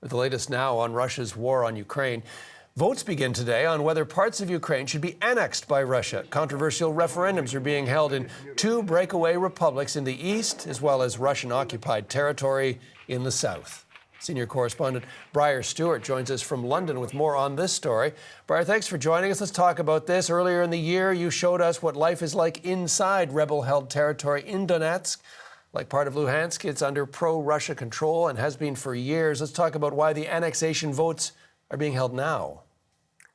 With the latest now on Russia's war on Ukraine, votes begin today on whether parts of Ukraine should be annexed by Russia. Controversial referendums are being held in two breakaway republics in the east, as well as Russian-occupied territory in the south. Senior correspondent Briar Stewart joins us from London with more on this story. Briar, thanks for joining us. Let's talk about this. Earlier in the year, you showed us what life is like inside rebel-held territory in Donetsk. Like part of Luhansk, it's under pro-Russia control and has been for years. Let's talk about why the annexation votes are being held now.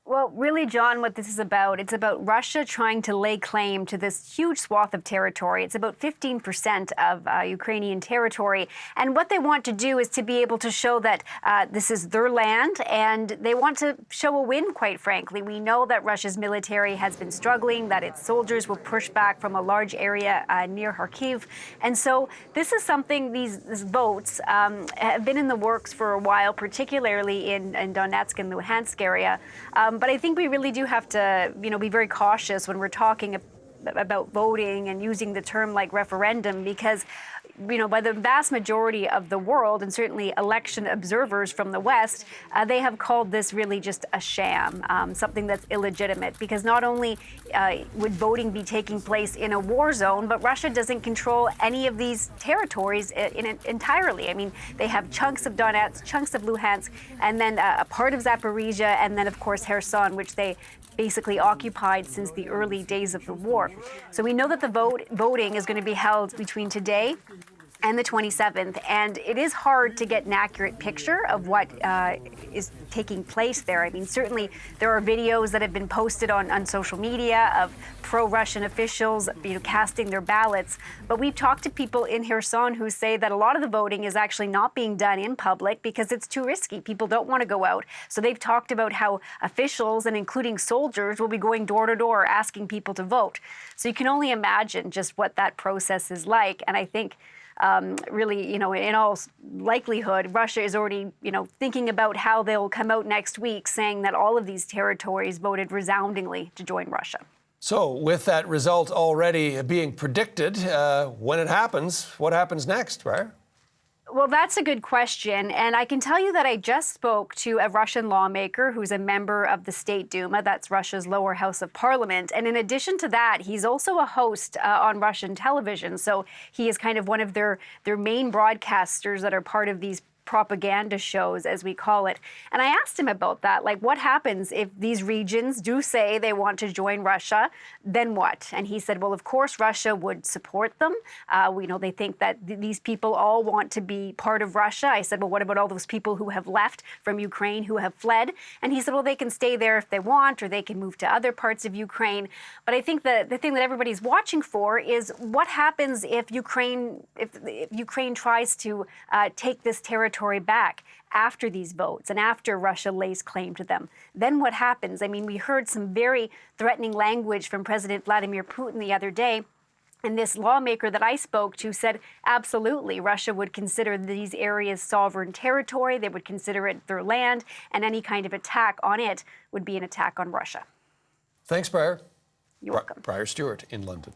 Well, really, John, what this is about, it's about Russia trying to lay claim to this huge swath of territory. It's about 15% of Ukrainian territory. And what they want to do is to be able to show that this is their land, and they want to show a win, quite frankly. We know that Russia's military has been struggling, that its soldiers were pushed back from a large area near Kharkiv. And so this is something, these votes have been in the works for a while, particularly in Donetsk and Luhansk area. But I think we really do have to, be very cautious when we're talking about voting and using the term like referendum, because by the vast majority of the world, and certainly election observers from the West, they have called this really just a sham, something that's illegitimate, because not only would voting be taking place in a war zone, but Russia doesn't control any of these territories entirely. I mean, they have chunks of Donetsk, chunks of Luhansk, and then a part of Zaporizhia, and then, of course, Kherson, which they basically occupied since the early days of the war. So we know that the voting is going to be held between today and the 27th, and it is hard to get an accurate picture of what is taking place there. I mean, certainly there are videos that have been posted on social media of pro-Russian officials, casting their ballots. But we've talked to people in Kherson who say that a lot of the voting is actually not being done in public because it's too risky. People don't want to go out. So they've talked about how officials, and including soldiers, will be going door to door asking people to vote. So you can only imagine just what that process is like. And I think really, in all likelihood, Russia is already, thinking about how they'll come out next week saying that all of these territories voted resoundingly to join Russia. So with that result already being predicted, when it happens, what happens next, Briar? Well, that's a good question. And I can tell you that I just spoke to a Russian lawmaker who's a member of the State Duma, that's Russia's lower house of parliament. And in addition to that, he's also a host on Russian television. So he is kind of one of their main broadcasters that are part of these propaganda shows, as we call it. And I asked him about that, like, what happens if these regions do say they want to join Russia, then what? And he said, well, of course, Russia would support them. They think that these people all want to be part of Russia. I said, well, what about all those people who have left from Ukraine, who have fled? And he said, well, they can stay there if they want, or they can move to other parts of Ukraine. But I think the thing that everybody's watching for is what happens if Ukraine tries to take this territory back after these votes and after Russia lays claim to them. Then what happens? I mean, we heard some very threatening language from President Vladimir Putin the other day. And this lawmaker that I spoke to said, absolutely, Russia would consider these areas sovereign territory. They would consider it their land, and any kind of attack on it would be an attack on Russia. Thanks, Briar. You're welcome. Briar Stewart in London.